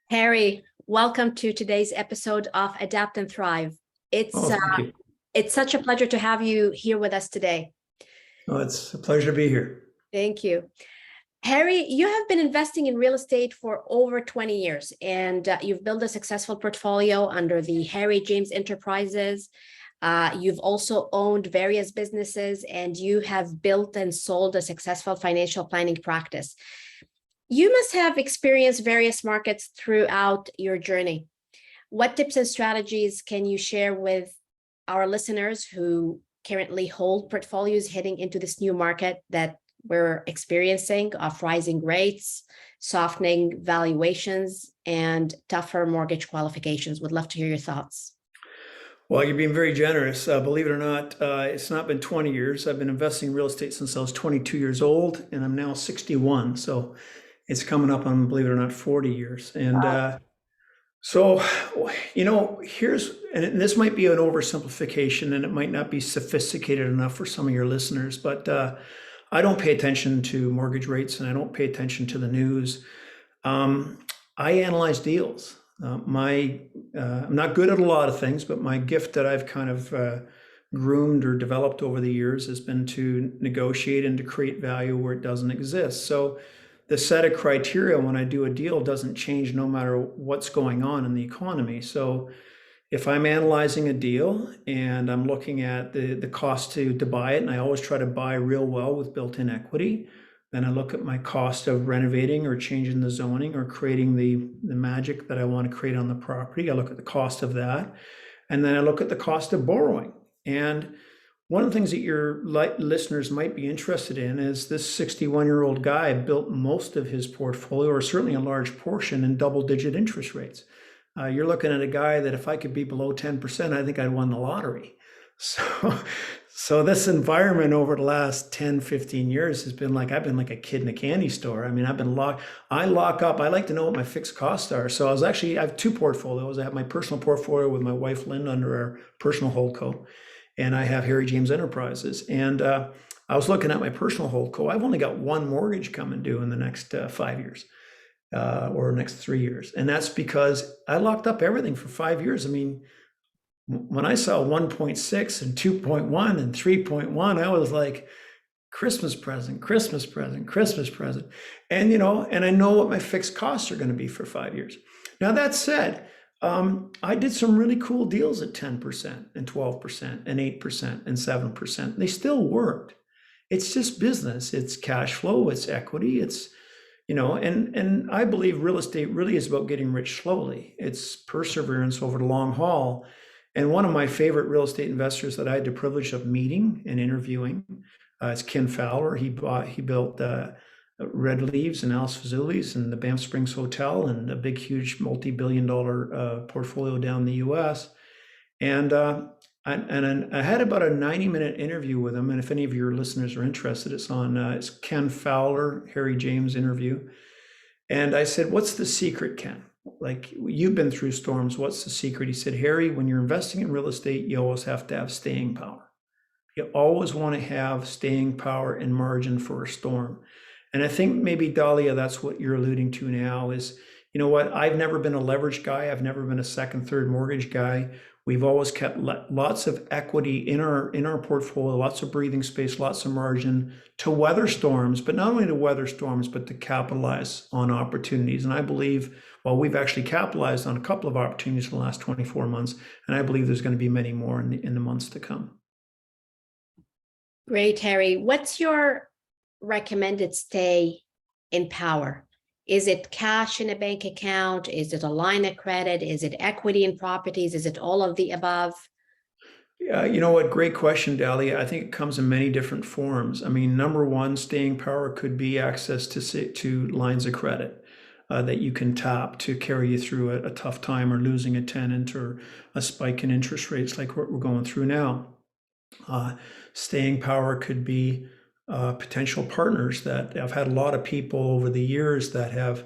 Harry, welcome to today's episode of Adapt and Thrive. It's Oh, uh, thank you. it's such a pleasure to have you here with us today. Oh, it's a pleasure to be here. Thank you. Harry, you have been investing in real estate for over 20 years, and you've built a successful portfolio under the Harry James Enterprises. You've also owned various businesses, and you have built and sold a successful financial planning practice. You must have experienced various markets throughout your journey. What tips and strategies can you share with our listeners who currently hold portfolios heading into this new market that we're experiencing of rising rates, softening valuations, and tougher mortgage qualifications? Would love to hear your thoughts. Well, you're being very generous. Believe it or not, it's not been 20 years. I've been investing in real estate since I was 22 years old, and I'm now 61. So it's coming up on, believe it or not, 40 years. And so, and this might be an oversimplification and it might not be sophisticated enough for some of your listeners, but I don't pay attention to mortgage rates and I don't pay attention to the news. I analyze deals. I'm not good at a lot of things, but my gift that I've kind of groomed or developed over the years has been to negotiate and to create value where it doesn't exist. So the set of criteria when I do a deal doesn't change no matter what's going on in the economy. So if I'm analyzing a deal and I'm looking at the cost to buy it, and I always try to buy real well with built-in equity, then I look at my cost of renovating or changing the zoning or creating the magic that I want to create on the property. I look at the cost of that. And then I look at the cost of borrowing. And one of the things that your listeners might be interested in is this 61-year-old guy built most of his portfolio, or certainly a large portion, in double-digit interest rates. You're looking at a guy that if I could be below 10%, I think I'd won the lottery. So this environment over the last 10, 15 years has been like, I've been like a kid in a candy store. I mean, I lock up, I like to know what my fixed costs are. So I have two portfolios. I have my personal portfolio with my wife, Linda, under our personal holdco. And I have Harry James Enterprises. And I was looking at my personal holdco. I've only got one mortgage coming due in the next 5 years. Or next 3 years. And that's because I locked up everything for 5 years. I mean, when I saw 1.6 and 2.1 and 3.1, I was like, Christmas present, Christmas present, Christmas present. And, and I know what my fixed costs are going to be for 5 years. Now, that said, I did some really cool deals at 10% and 12% and 8% and 7%. They still worked. It's just business. It's cash flow. It's equity. It's and I believe real estate really is about getting rich slowly. It's perseverance over the long haul. And one of my favorite real estate investors that I had the privilege of meeting and interviewing is Ken Fowler. He built Red Leaves and Alice Fazoli's and the Banff Springs Hotel and a big, huge multi-billion-dollar portfolio down in the U.S. And I had about a 90-minute interview with him. And if any of your listeners are interested, it's Ken Fowler, Harry James interview. And I said, what's the secret, Ken? Like, you've been through storms. What's the secret? He said, Harry, when you're investing in real estate, you always have to have staying power. You always want to have staying power and margin for a storm. And I think maybe, Dahlia, that's what you're alluding to now is, you know what? I've never been a leverage guy. I've never been a second, third mortgage guy. We've always kept lots of equity in our portfolio, lots of breathing space, lots of margin to weather storms, but not only to weather storms, but to capitalize on opportunities. And I believe, well, we've actually capitalized on a couple of opportunities in the last 24 months, and I believe there's going to be many more in the months to come. Great, Harry. What's your recommended stay in power? Is it cash in a bank account? Is it a line of credit? Is it equity in properties? Is it all of the above? Yeah, you know what? Great question, Dahlia. I think it comes in many different forms. I mean, number one, staying power could be access to lines of credit that you can tap to carry you through a tough time or losing a tenant or a spike in interest rates like what we're going through now. Staying power could be potential partners. That I've had a lot of people over the years that have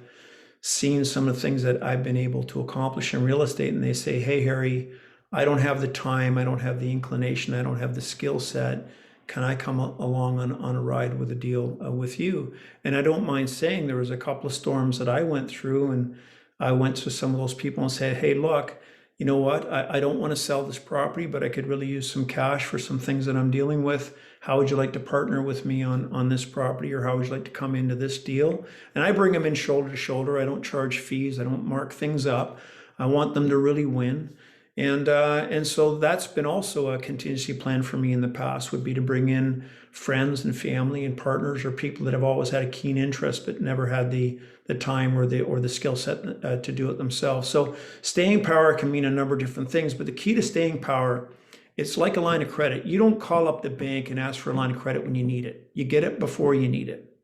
seen some of the things that I've been able to accomplish in real estate, and they say, hey, Harry, I don't have the time, I don't have the inclination, I don't have the skill set. Can I come along on a ride with a deal with you? And I don't mind saying there was a couple of storms that I went through, and I went to some of those people and said, hey, look, you know what? I don't want to sell this property, but I could really use some cash for some things that I'm dealing with. How would you like to partner with me on this property, or how would you like to come into this deal? And I bring them in shoulder to shoulder. I don't charge fees. I don't mark things up. I want them to really win. And so that's been also a contingency plan for me in the past, would be to bring in friends and family and partners, or people that have always had a keen interest but never had the time or the skill set to do it themselves. So staying power can mean a number of different things, but the key to staying power, it's like a line of credit. You don't call up the bank and ask for a line of credit when you need it. You get it before you need it.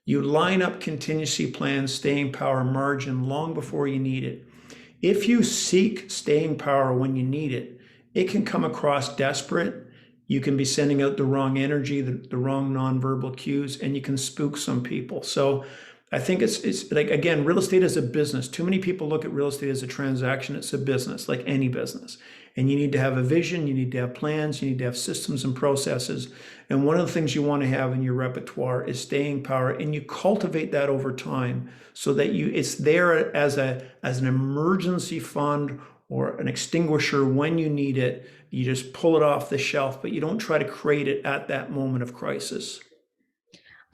You line up contingency plans, staying power, margin long before you need it. If you seek staying power when you need it, it can come across desperate. You can be sending out the wrong energy, the wrong nonverbal cues, and you can spook some people. So I think it's like, again, real estate is a business. Too many people look at real estate as a transaction. It's a business, like any business. And you need to have a vision, you need to have plans, you need to have systems and processes. And one of the things you want to have in your repertoire is staying power, and you cultivate that over time so that it's there as an emergency fund or an extinguisher when you need it. You just pull it off the shelf, but you don't try to create it at that moment of crisis.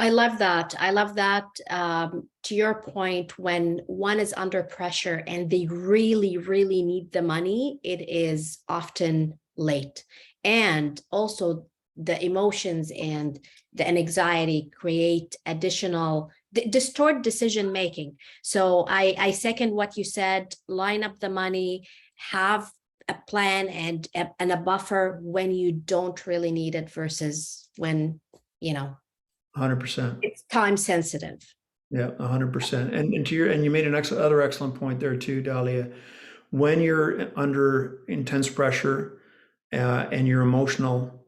I love that. I love that. To your point, when one is under pressure and they really, really need the money, it is often late. And also the emotions and the anxiety create additional distort decision making. So I second what you said. Line up the money, have a plan and a buffer when you don't really need it versus when, 100%. it's time sensitive. Yeah, 100%. And you made an other excellent point there too, Dahlia. When you're under intense pressure and you're emotional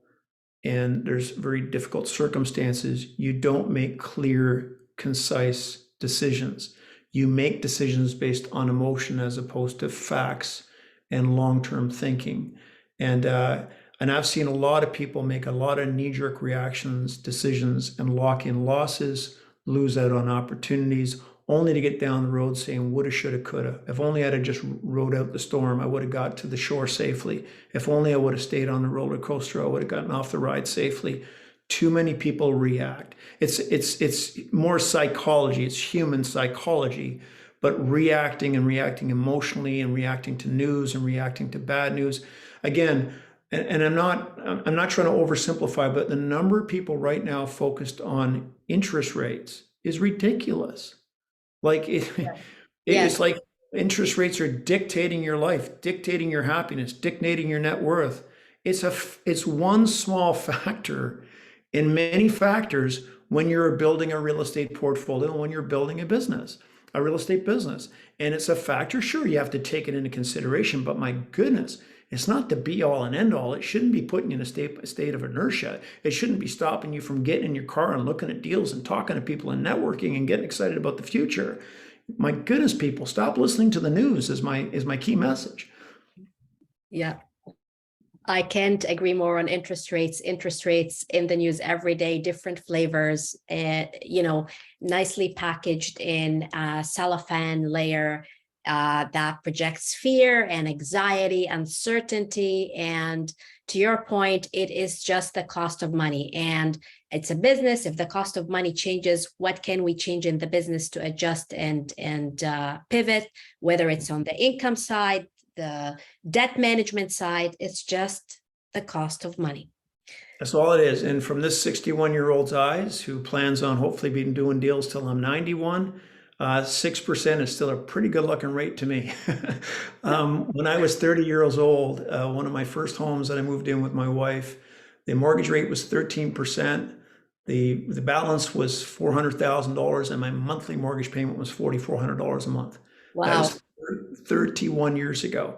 and there's very difficult circumstances, you don't make clear, concise decisions. You make decisions based on emotion as opposed to facts and long-term thinking. And I've seen a lot of people make a lot of knee-jerk reactions, decisions, and lock in losses, lose out on opportunities, only to get down the road saying woulda, shoulda, coulda. If only I'd have just rode out the storm, I would have got to the shore safely. If only I would have stayed on the roller coaster, I would have gotten off the ride safely. Too many people react. It's more psychology, it's human psychology, but reacting emotionally and reacting to news and reacting to bad news. Again, and I'm not trying to oversimplify, but the number of people right now focused on interest rates is ridiculous. Like Yeah. it's Yes. like interest rates are dictating your life, dictating your happiness, dictating your net worth. It's one small factor in many factors when you're building a real estate portfolio, when you're building a real estate business. And it's a factor, sure, you have to take it into consideration, but my goodness, it's not the be all and end all. It shouldn't be putting you in a state of inertia. It shouldn't be stopping you from getting in your car and looking at deals and talking to people and networking and getting excited about the future. My goodness, people, stop listening to the news is my key message. Yeah. I can't agree more on interest rates. Interest rates in the news every day, different flavors, nicely packaged in a cellophane layer that projects fear and anxiety, uncertainty. And to your point, it is just the cost of money. And it's a business. If the cost of money changes, what can we change in the business to adjust and pivot, whether it's on the income side, the debt management side? It's just the cost of money. That's all it is. And from this 61-year-old's eyes, who plans on hopefully being doing deals till I'm 91, 6% is still a pretty good looking rate to me. When I was 30 years old, one of my first homes that I moved in with my wife, the mortgage rate was 13%. The balance was $400,000 and my monthly mortgage payment was $4,400 a month. That Wow. is 31 years ago.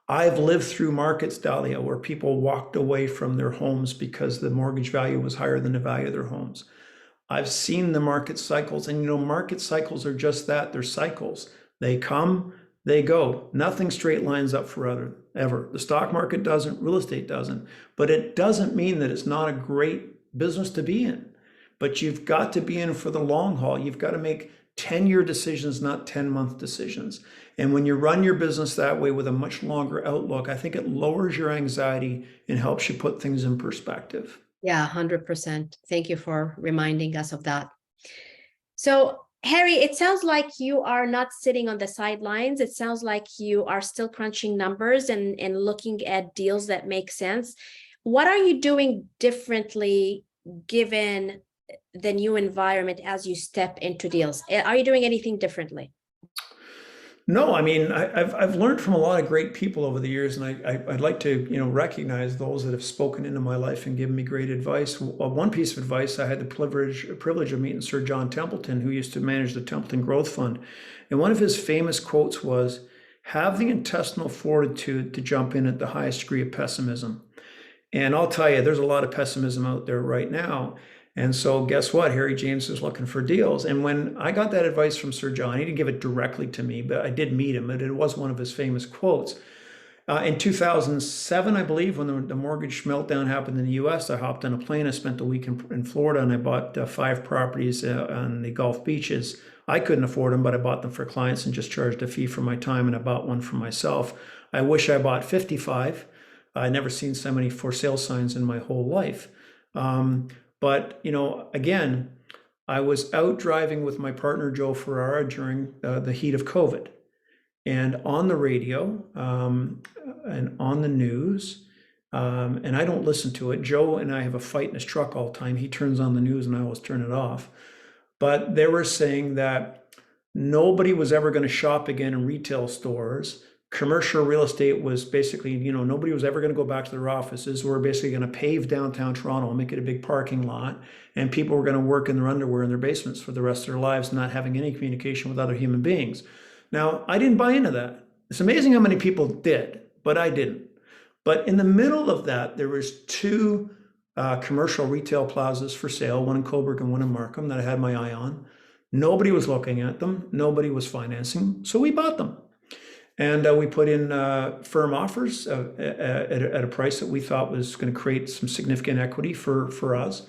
I've lived through markets, Dahlia, where people walked away from their homes because the mortgage value was higher than the value of their homes. I've seen the market cycles, and market cycles are just that. They're cycles. They come, they go. Nothing straight lines up forever, ever. The stock market doesn't, real estate doesn't, but it doesn't mean that it's not a great business to be in. But you've got to be in for the long haul. You've got to make 10-year decisions, not 10-month decisions. And when you run your business that way with a much longer outlook, I think it lowers your anxiety and helps you put things in perspective. Yeah, 100%. Thank you for reminding us of that. So, Harry, it sounds like you are not sitting on the sidelines. It sounds like you are still crunching numbers and looking at deals that make sense. What are you doing differently given the new environment as you step into deals? Are you doing anything differently? No, I mean, I've learned from a lot of great people over the years, and I'd like to, recognize those that have spoken into my life and given me great advice. One piece of advice, I had the privilege of meeting Sir John Templeton, who used to manage the Templeton Growth Fund, and one of his famous quotes was, "Have the intestinal fortitude to jump in at the highest degree of pessimism." And I'll tell you, there's a lot of pessimism out there right now. And so guess what? Harry James is looking for deals. And when I got that advice from Sir John, he didn't give it directly to me, but I did meet him, and it was one of his famous quotes. In 2007, I believe, when the mortgage meltdown happened in the US, I hopped on a plane. I spent a week in Florida, and I bought 5 properties on the Gulf beaches. I couldn't afford them, but I bought them for clients and just charged a fee for my time, and I bought one for myself. I wish I bought 55. I never seen so many for sale signs in my whole life. But, again, I was out driving with my partner, Joe Ferrara, during the heat of COVID. And on the radio and on the news, and I don't listen to it. Joe and I have a fight in his truck all the time. He turns on the news and I always turn it off. But they were saying that nobody was ever going to shop again in retail stores. Commercial real estate was basically, nobody was ever going to go back to their offices. We're basically going to pave downtown Toronto and make it a big parking lot. And people were going to work in their underwear in their basements for the rest of their lives, not having any communication with other human beings. Now, I didn't buy into that. It's amazing how many people did, but I didn't. But in the middle of that, there was 2 commercial retail plazas for sale, one in Coburg and one in Markham, that I had my eye on. Nobody was looking at them. Nobody was financing. So we bought them. And we put in firm offers at a price that we thought was going to create some significant equity for us.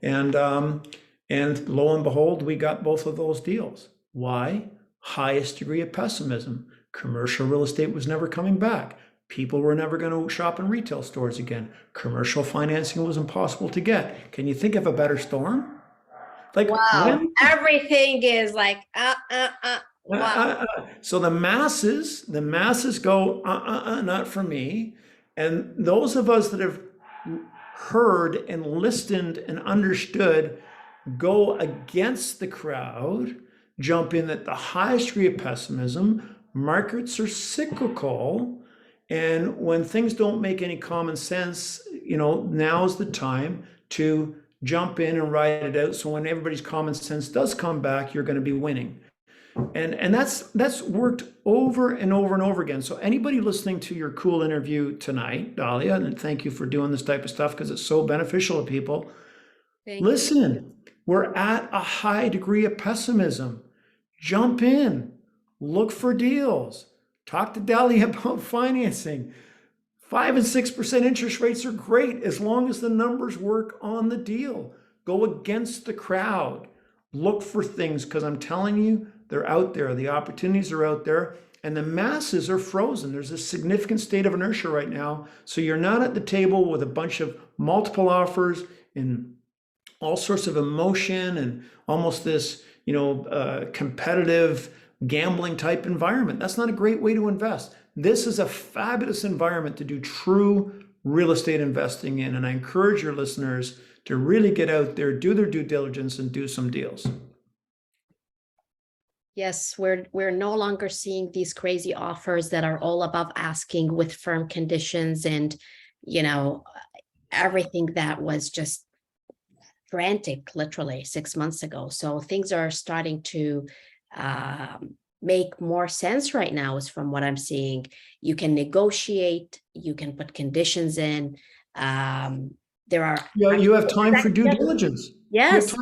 And lo and behold, we got both of those deals. Why? Highest degree of pessimism. Commercial real estate was never coming back. People were never going to shop in retail stores again. Commercial financing was impossible to get. Can you think of a better storm? Like, Wow, everything is like, wow. So the masses go, not for me. And those of us that have heard and listened and understood go against the crowd, jump in at the highest degree of pessimism. Markets are cyclical. And when things don't make any common sense, now's the time to jump in and ride it out. So when everybody's common sense does come back, you're going to be winning. And that's worked over and over and over again. So anybody listening to your cool interview tonight, Dahlia, and thank you for doing this type of stuff because it's so beneficial to people. Listen, we're at a high degree of pessimism. Jump in, look for deals, talk to Dahlia about financing. 5 and 6% interest rates are great as long as the numbers work on the deal. Go against the crowd. Look for things because I'm telling you, they're out there. The opportunities are out there and the masses are frozen. There's a significant state of inertia right now. So you're not at the table with a bunch of multiple offers and all sorts of emotion and almost this, competitive gambling type environment. That's not a great way to invest. This is a fabulous environment to do true real estate investing in. And I encourage your listeners to really get out there, do their due diligence and do some deals. Yes, we're no longer seeing these crazy offers that are all above asking with firm conditions and, everything that was just frantic literally 6 months ago. So things are starting to make more sense right now is from what I'm seeing. You can negotiate, you can put conditions in. There are you have time for due diligence. Yes,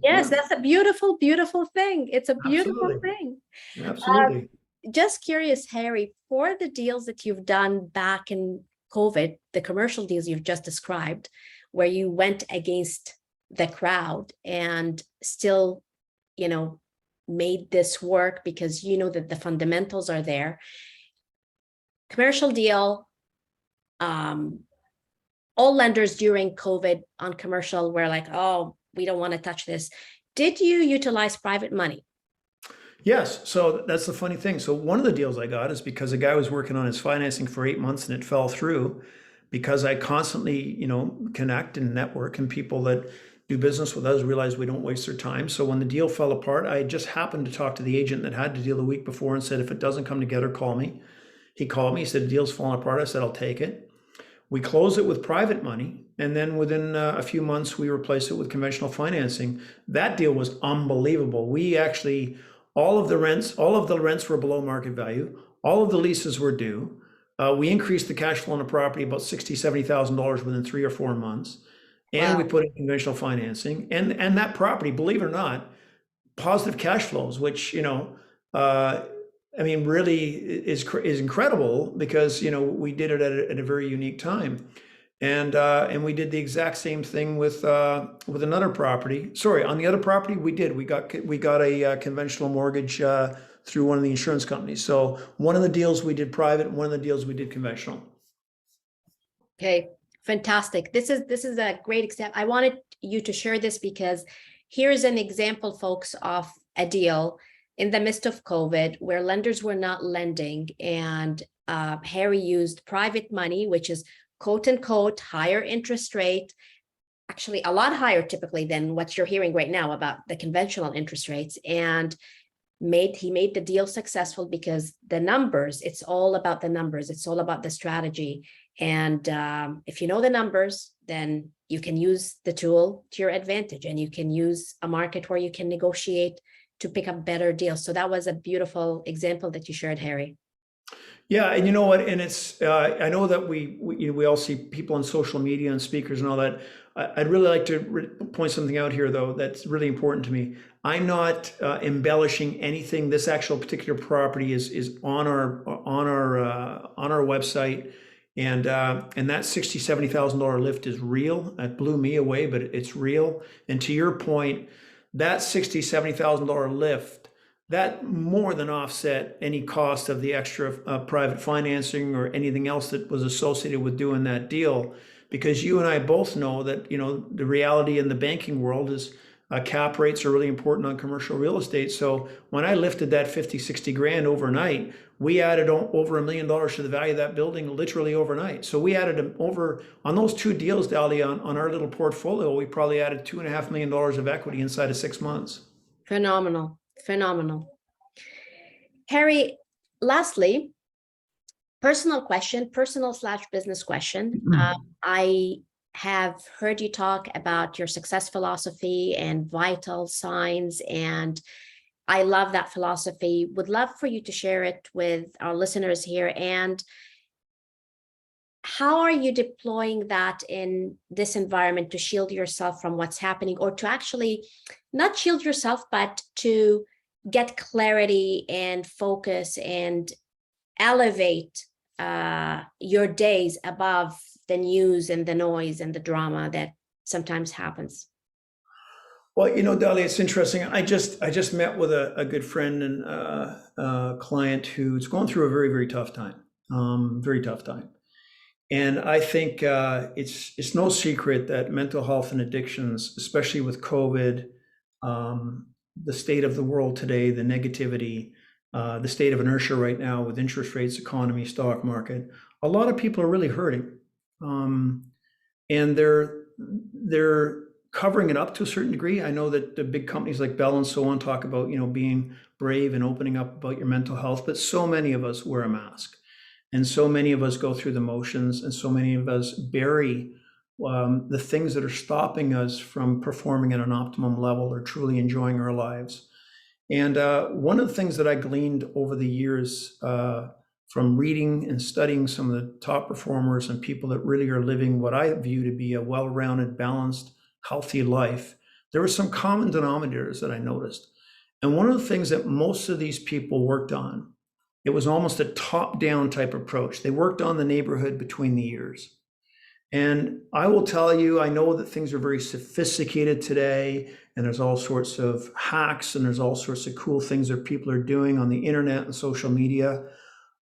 yes. That's a beautiful, beautiful thing. It's a beautiful thing. Absolutely. Just curious, Harry, for the deals that you've done back in COVID, the commercial deals you've just described, where you went against the crowd and still, made this work because you know that the fundamentals are there. Commercial deal, all lenders during COVID on commercial were like, oh, we don't want to touch this. Did you utilize private money? Yes, so that's the funny thing. So one of the deals I got is because a guy was working on his financing for 8 months and it fell through because I constantly, connect and network, and people that do business with us realize we don't waste their time. So when the deal fell apart, I just happened to talk to the agent that had the deal the week before and said, if it doesn't come together, call me. He called me, he said, the deal's falling apart. I said, I'll take it. We closed it with private money, and then within a few months, we replaced it with conventional financing. That deal was unbelievable. We actually, all of the rents were below market value. All of the leases were due. We increased the cash flow on the property about $60,000-$70,000 within 3 or 4 months, and we Wow. put in conventional financing. And that property, believe it or not, positive cash flows, which uh, really is incredible because we did it at a very unique time, and we did the exact same thing with another property. Sorry, on the other property we got a conventional mortgage through one of the insurance companies. So one of the deals we did private, one of the deals we did conventional. Okay, fantastic. This is a great example. I wanted you to share this because here's an example, folks, of a deal in the midst of COVID where lenders were not lending, and Harry used private money, which is quote unquote higher interest rate, actually a lot higher typically than what you're hearing right now about the conventional interest rates, and he made the deal successful because the numbers, it's all about the numbers, it's all about the strategy. And if you know the numbers, then you can use the tool to your advantage, and you can use a market where you can negotiate to pick up better deals. So that was a beautiful example that you shared, Harry. Yeah, and you know what? And it's I know that we all see people on social media and speakers and all that. I'd really like to point something out here, though, that's really important to me. I'm not embellishing anything. This actual particular property is on our website, and that $60,000-$70,000 lift is real. It blew me away, but it's real. And to your point, that $60,000-$70,000 lift, that more than offset any cost of the extra private financing or anything else that was associated with doing that deal. Because you and I both know that the reality in the banking world is cap rates are really important on commercial real estate. So when I lifted that 50, 60 grand overnight, we added over $1 million to the value of that building literally overnight. So we added over, on those two deals, Dali, on our little portfolio, we probably added $2.5 million of equity inside of 6 months. Phenomenal, phenomenal. Harry, lastly, personal/business question. I have heard you talk about your success philosophy and vital signs, and I love that philosophy. Would love for you to share it with our listeners here. And how are you deploying that in this environment to shield yourself from what's happening, or to actually not shield yourself, but to get clarity and focus and elevate your days above the news and the noise and the drama that sometimes happens? Well, Dali, it's interesting. I just met with a good friend and client who's going through a very, very tough time, very tough time. And I think it's no secret that mental health and addictions, especially with COVID, the state of the world today, the negativity, the state of inertia right now with interest rates, economy, stock market, a lot of people are really hurting, and they're covering it up to a certain degree. I know that the big companies like Bell and so on talk about being brave and opening up about your mental health, but so many of us wear a mask. And so many of us go through the motions, and so many of us bury the things that are stopping us from performing at an optimum level or truly enjoying our lives. And one of the things that I gleaned over the years from reading and studying some of the top performers and people that really are living what I view to be a well-rounded, balanced, healthy life, there were some common denominators that I noticed. And one of the things that most of these people worked on, it was almost a top-down type approach. They worked on the neighborhood between the ears. And I will tell you, I know that things are very sophisticated today, and there's all sorts of hacks and there's all sorts of cool things that people are doing on the internet and social media.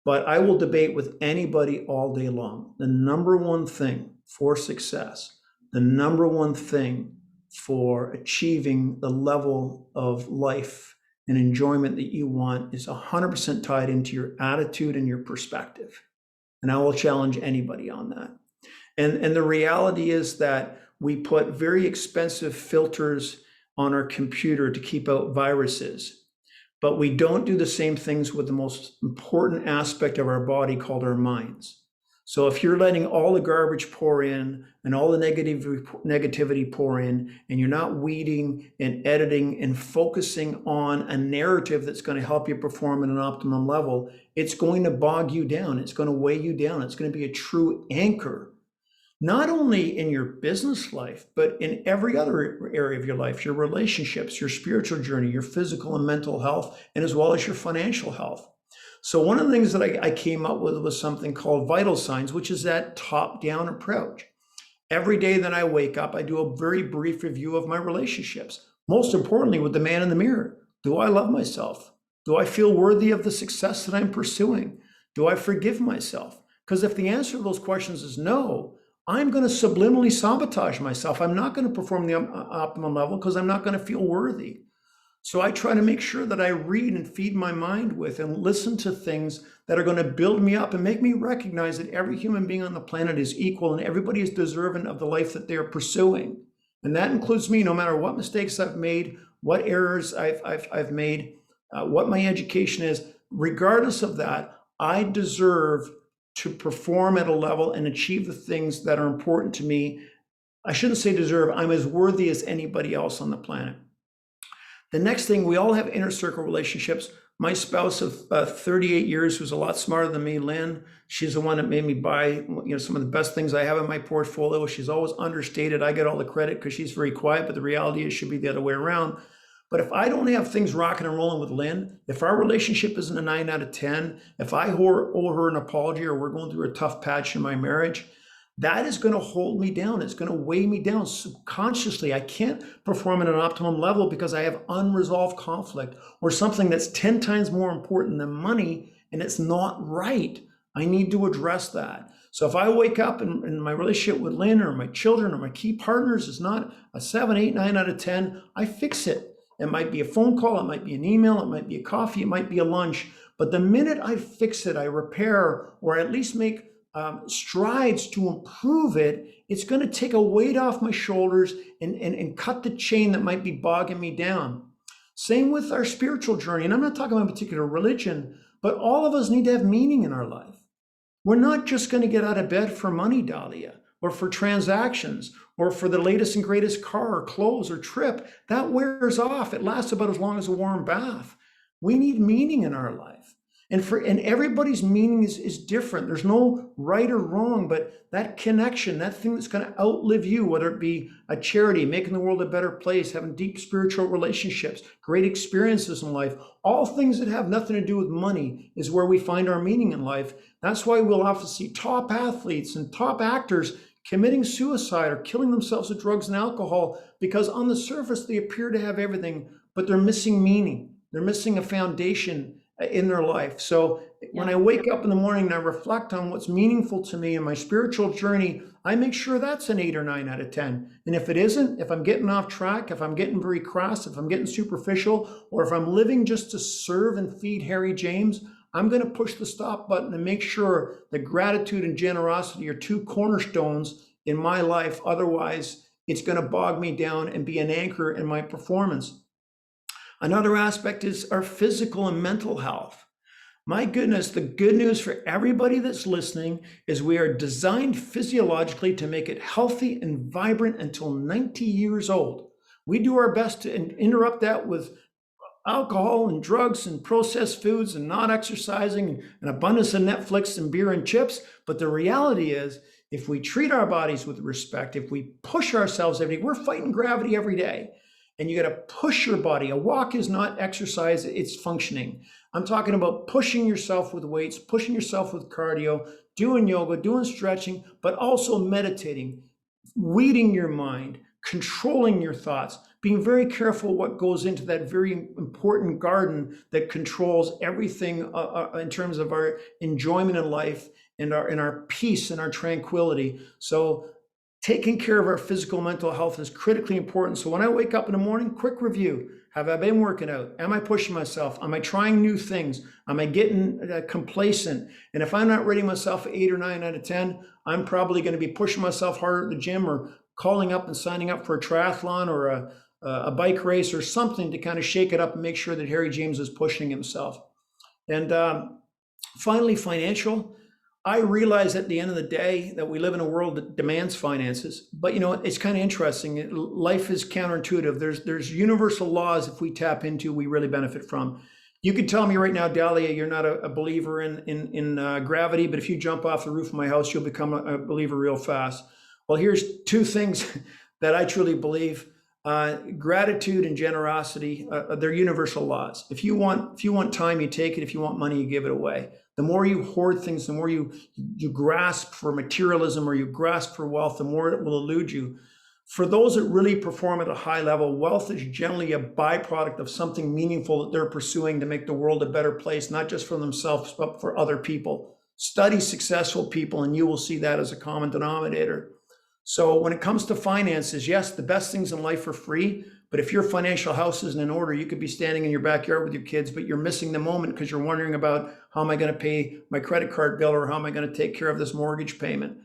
But I will debate with anybody all day long. The number one thing for success, the number one thing for achieving the level of life and enjoyment that you want is 100% tied into your attitude and your perspective. And I will challenge anybody on that. And the reality is that we put very expensive filters on our computer to keep out viruses, but we don't do the same things with the most important aspect of our body called our minds. So if you're letting all the garbage pour in and all the negativity pour in, and you're not weeding and editing and focusing on a narrative that's going to help you perform at an optimum level, it's going to bog you down. It's going to weigh you down. It's going to be a true anchor, not only in your business life, but in every other area of your life, your relationships, your spiritual journey, your physical and mental health, and as well as your financial health. So one of the things that I came up with was something called vital signs, which is that top-down approach. Every day that I wake up, I do a very brief review of my relationships. Most importantly, with the man in the mirror. Do I love myself? Do I feel worthy of the success that I'm pursuing? Do I forgive myself? Because if the answer to those questions is no, I'm going to subliminally sabotage myself. I'm not going to perform the optimum level because I'm not going to feel worthy. So I try to make sure that I read and feed my mind with and listen to things that are going to build me up and make me recognize that every human being on the planet is equal and everybody is deserving of the life that they're pursuing. And that includes me, no matter what mistakes I've made, what errors I've made, what my education is. Regardless of that, I deserve to perform at a level and achieve the things that are important to me. I shouldn't say deserve. I'm as worthy as anybody else on the planet. The next thing, we all have inner circle relationships. My spouse of 38 years, who's a lot smarter than me, Lynn, she's the one that made me buy some of the best things I have in my portfolio. She's always understated. I get all the credit because she's very quiet, but the reality is it should be the other way around. But if I don't have things rocking and rolling with Lynn, if our relationship isn't a 9 out of 10, if I owe her an apology or we're going through a tough patch in my marriage, that is going to hold me down. It's going to weigh me down subconsciously. I can't perform at an optimum level because I have unresolved conflict or something that's 10 times more important than money, and it's not right. I need to address that. So if I wake up and my relationship with Lynn or my children or my key partners is not a 7, 8, 9 out of 10, I fix it. It might be a phone call, it might be an email, it might be a coffee, it might be a lunch. But the minute I fix it, I repair or at least make strides to improve it, it's going to take a weight off my shoulders and cut the chain that might be bogging me down. Same with our spiritual journey. And I'm not talking about a particular religion, but all of us need to have meaning in our life. We're not just going to get out of bed for money, Dahlia, or for transactions, or for the latest and greatest car or clothes or trip. That wears off. It lasts about as long as a warm bath. We need meaning in our life. And everybody's meaning is different. There's no right or wrong, but that connection, that thing that's going to outlive you, whether it be a charity, making the world a better place, having deep spiritual relationships, great experiences in life, all things that have nothing to do with money is where we find our meaning in life. That's why we'll often see top athletes and top actors committing suicide or killing themselves with drugs and alcohol, because on the surface they appear to have everything, but they're missing meaning. They're missing a foundation in their life. So when I wake up in the morning and I reflect on what's meaningful to me in my spiritual journey, I make sure that's an 8 or 9 out of 10. And if it isn't, if I'm getting off track, if I'm getting very crass, if I'm getting superficial, or if I'm living just to serve and feed Harry James, I'm going to push the stop button and make sure that gratitude and generosity are two cornerstones in my life. Otherwise, it's going to bog me down and be an anchor in my performance. Another aspect is our physical and mental health. My goodness, the good news for everybody that's listening is we are designed physiologically to make it healthy and vibrant until 90 years old. We do our best to interrupt that with alcohol and drugs and processed foods and not exercising and an abundance of Netflix and beer and chips. But the reality is, if we treat our bodies with respect, if we push ourselves every day, we're fighting gravity every day. and you got to push your body. A walk is not exercise, it's functioning. I'm talking about pushing yourself with weights, pushing yourself with cardio, doing yoga, doing stretching, but also meditating, weeding your mind, controlling your thoughts, being very careful what goes into that very important garden that controls everything in terms of our enjoyment in life and our peace and our tranquility. So taking care of our physical mental health is critically important. So when I wake up in the morning, quick review. Have I been working out? Am I pushing myself? Am I trying new things? Am I getting complacent? And if I'm not rating myself 8 or 9 out of 10, I'm probably going to be pushing myself harder at the gym or calling up and signing up for a triathlon or a bike race or something to kind of shake it up and make sure that Harry James is pushing himself. And finally, financial. I realize at the end of the day that we live in a world that demands finances, but you know, it's kind of interesting. Life is counterintuitive. There's universal laws if we tap into, we really benefit from. You could tell me right now, Dahlia, you're not a believer in gravity, but if you jump off the roof of my house, you'll become a believer real fast. Well, here's two things that I truly believe. Gratitude and generosity, they're universal laws. If you want time, you take it. If you want money, you give it away. The more you hoard things, the more you grasp for materialism or you grasp for wealth, the more it will elude you. For those that really perform at a high level, wealth is generally a byproduct of something meaningful that they're pursuing to make the world a better place, not just for themselves, but for other people. Study successful people and you will see that as a common denominator. So when it comes to finances, yes, the best things in life are free, but if your financial house isn't in order, you could be standing in your backyard with your kids, but you're missing the moment because you're wondering about how am I going to pay my credit card bill or how am I going to take care of this mortgage payment.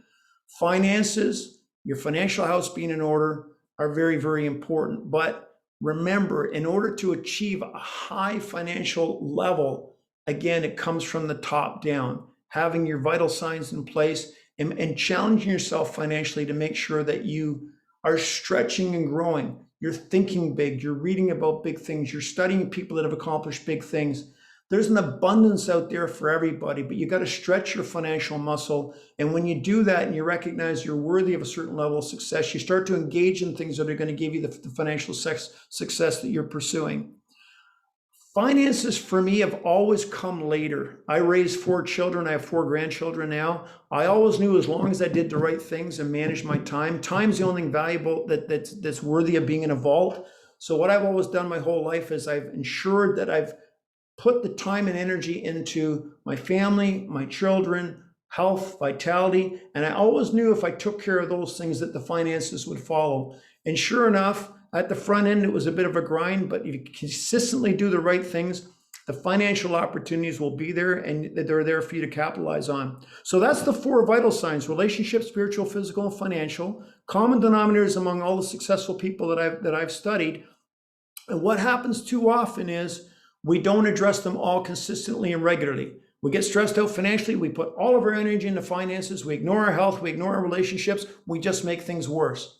Finances, your financial house being in order are very, very important. But remember, in order to achieve a high financial level, again, it comes from the top down, having your vital signs in place and challenging yourself financially to make sure that you are stretching and growing. You're thinking big, you're reading about big things, you're studying people that have accomplished big things. There's an abundance out there for everybody, but you got to stretch your financial muscle. And when you do that and you recognize you're worthy of a certain level of success, you start to engage in things that are going to give you the financial success that you're pursuing. Finances for me have always come later. I raised 4 children. I have 4 grandchildren now. I always knew as long as I did the right things and managed my time, time's the only thing valuable that's worthy of being in a vault. So what I've always done my whole life is I've ensured that I've put the time and energy into my family, my children, health, vitality. And I always knew if I took care of those things that the finances would follow. And sure enough, at the front end, it was a bit of a grind, but if you consistently do the right things, the financial opportunities will be there and they're there for you to capitalize on. So that's the 4 vital signs: relationship, spiritual, physical, and financial. Common denominators among all the successful people that I've studied. And what happens too often is we don't address them all consistently and regularly. We get stressed out financially. We put all of our energy into finances. We ignore our health. We ignore our relationships. We just make things worse.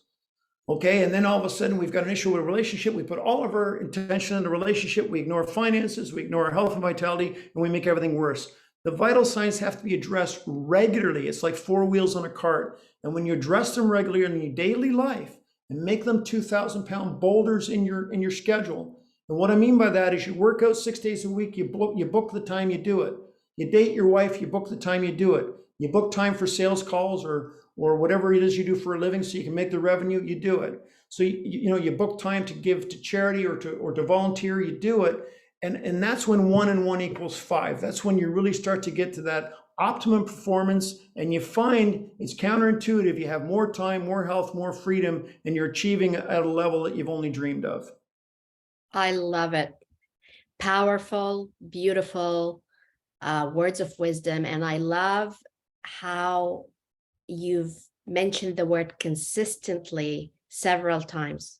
Okay, and then all of a sudden we've got an issue with a relationship. We put all of our intention in the relationship. We ignore finances, we ignore our health and vitality, and we make everything worse. The vital signs have to be addressed regularly. It's like 4 wheels on a cart. And when you address them regularly in your daily life and make them 2,000-pound boulders in your schedule. And what I mean by that is you work out 6 days a week, you book the time you do it. You date your wife, you book the time you do it. You book time for sales calls or whatever it is you do for a living so you can make the revenue, you do it. So you book time to give to charity or to volunteer, you do it. And that's when 1 and 1 equals 5. That's when you really start to get to that optimum performance, and you find it's counterintuitive. You have more time, more health, more freedom, and you're achieving at a level that you've only dreamed of. I love it. Powerful, beautiful words of wisdom. And I love how you've mentioned the word consistently several times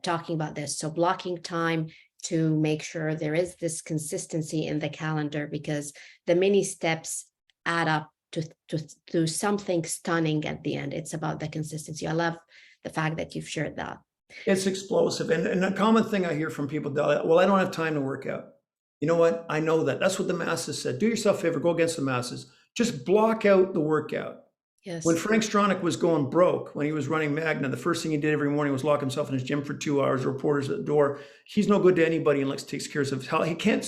talking about this. So blocking time to make sure there is this consistency in the calendar, because the many steps add up to something stunning at the end. It's about the consistency. I love the fact that you've shared that. It's explosive. And a common thing I hear from people, well, I don't have time to work out. You know what? I know that. That's what the masses said. Do yourself a favor, go against the masses. Just block out the workout. When Yes. Frank Stronach was going broke, when he was running Magna, the first thing he did every morning was lock himself in his gym for 2 hours, reporters at the door. He's no good to anybody unless he takes care of his health. He can't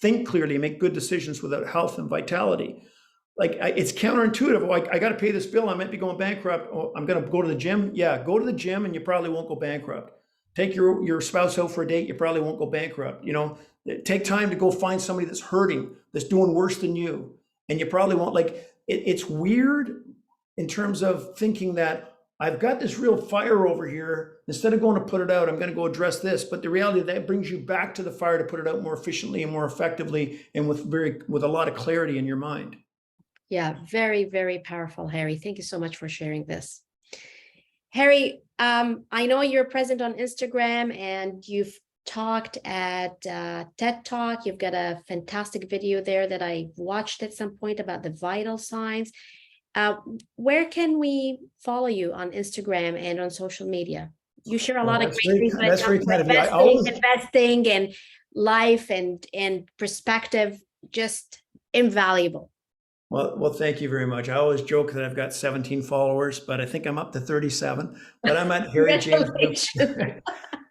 think clearly and make good decisions without health and vitality. Like, it's counterintuitive. Oh, I got to pay this bill. I might be going bankrupt. Oh, I'm going to go to the gym. Yeah, go to the gym and you probably won't go bankrupt. Take your spouse out for a date. You probably won't go bankrupt. Take time to go find somebody that's hurting, that's doing worse than you. And you probably won't. Like, it's weird in terms of thinking that I've got this real fire over here. Instead of going to put it out, I'm going to go address this. But the reality that brings you back to the fire to put it out more efficiently and more effectively and with a lot of clarity in your mind. Yeah, very, very powerful, Harry. Thank you so much for sharing this. Harry, I know you're present on Instagram and you've talked at TED Talk. You've got a fantastic video there that I watched at some point about the vital signs. Where can we follow you on Instagram and on social media? You share a lot of great things when it That's very comes to kind of you. investing and life and perspective, just invaluable. Well, thank you very much. I always joke that I've got 17 followers, but I think I'm up to 37. But I'm at Harry James.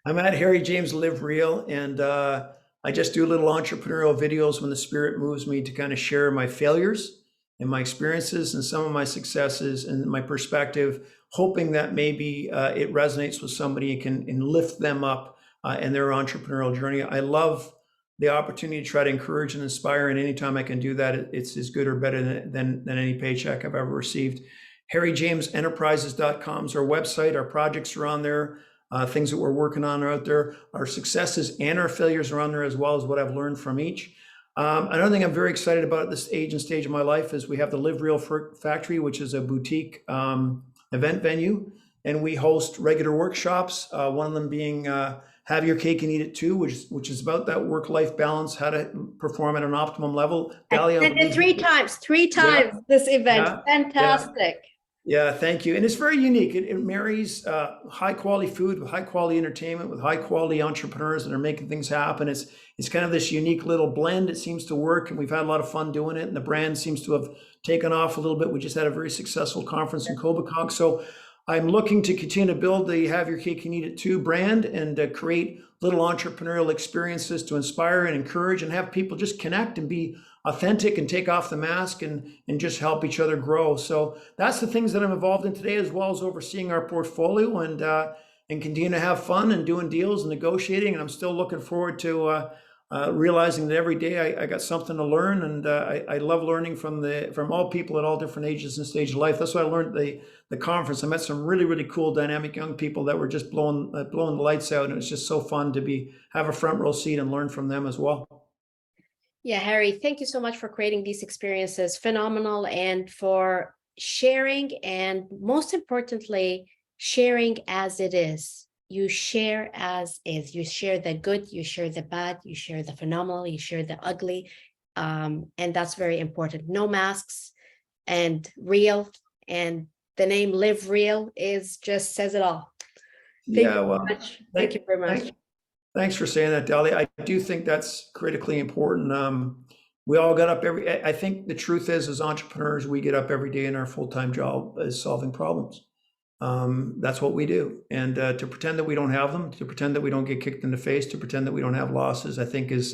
I'm at Harry James Live Real, and I just do little entrepreneurial videos when the spirit moves me to kind of share my failures and my experiences and some of my successes and my perspective, hoping that maybe it resonates with somebody and lift them up in their entrepreneurial journey. I love the opportunity to try to encourage and inspire, and anytime I can do that, it's as good or better than any paycheck I've ever received. HarryJamesEnterprises.com is our website. Our projects are on there. Things that we're working on are out there. Our successes and our failures are on there, as well as what I've learned from each. Another thing I'm very excited about at this age and stage of my life is we have the Live Real Factory, which is a boutique event venue, and we host regular workshops. One of them being Have Your Cake and Eat It Too, which is about that work-life balance, how to perform at an optimum level. Three times this event. Fantastic. Yeah, thank you. And it's very unique. It marries high quality food with high quality entertainment, with high quality entrepreneurs that are making things happen. It's kind of this unique little blend. It seems to work, and we've had a lot of fun doing it. And the brand seems to have taken off a little bit. We just had a very successful conference in Kobakog. So I'm looking to continue to build the Have Your Cake and Eat It Too brand and create little entrepreneurial experiences to inspire and encourage and have people just connect and be authentic and take off the mask and just help each other grow. So that's the things that I'm involved in today, as well as overseeing our portfolio and continue to have fun and doing deals and negotiating. And I'm still looking forward to realizing that every day I got something to learn, and I love learning from all people at all different ages and stages of life. That's what I learned at the conference. I met some really, really cool, dynamic young people that were just blowing the lights out, and it was just so fun to have a front row seat and learn from them as well. Yeah, Harry, thank you so much for creating these experiences. Phenomenal, and for sharing, and most importantly, sharing as it is. You share as is. You share the good, you share the bad, you share the phenomenal, you share the ugly. And that's very important. No masks, and real. And the name Live Real just says it all. Thank you very much. Thank you very much. Thanks for saying that, Dali. I do think that's critically important. We all got up I think the truth is, as entrepreneurs, we get up every day and our full-time job is solving problems. That's what we do. And to pretend that we don't have them, to pretend that we don't get kicked in the face, to pretend that we don't have losses, I think is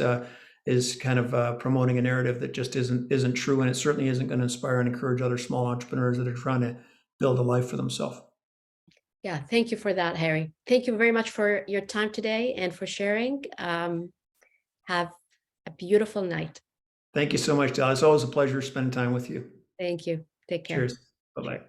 kind of promoting a narrative that just isn't true. And it certainly isn't going to inspire and encourage other small entrepreneurs that are trying to build a life for themselves. Yeah, thank you for that, Harry. Thank you very much for your time today and for sharing. Have a beautiful night. Thank you so much, Dal. It's always a pleasure spending time with you. Thank you. Take care. Cheers. Bye-bye.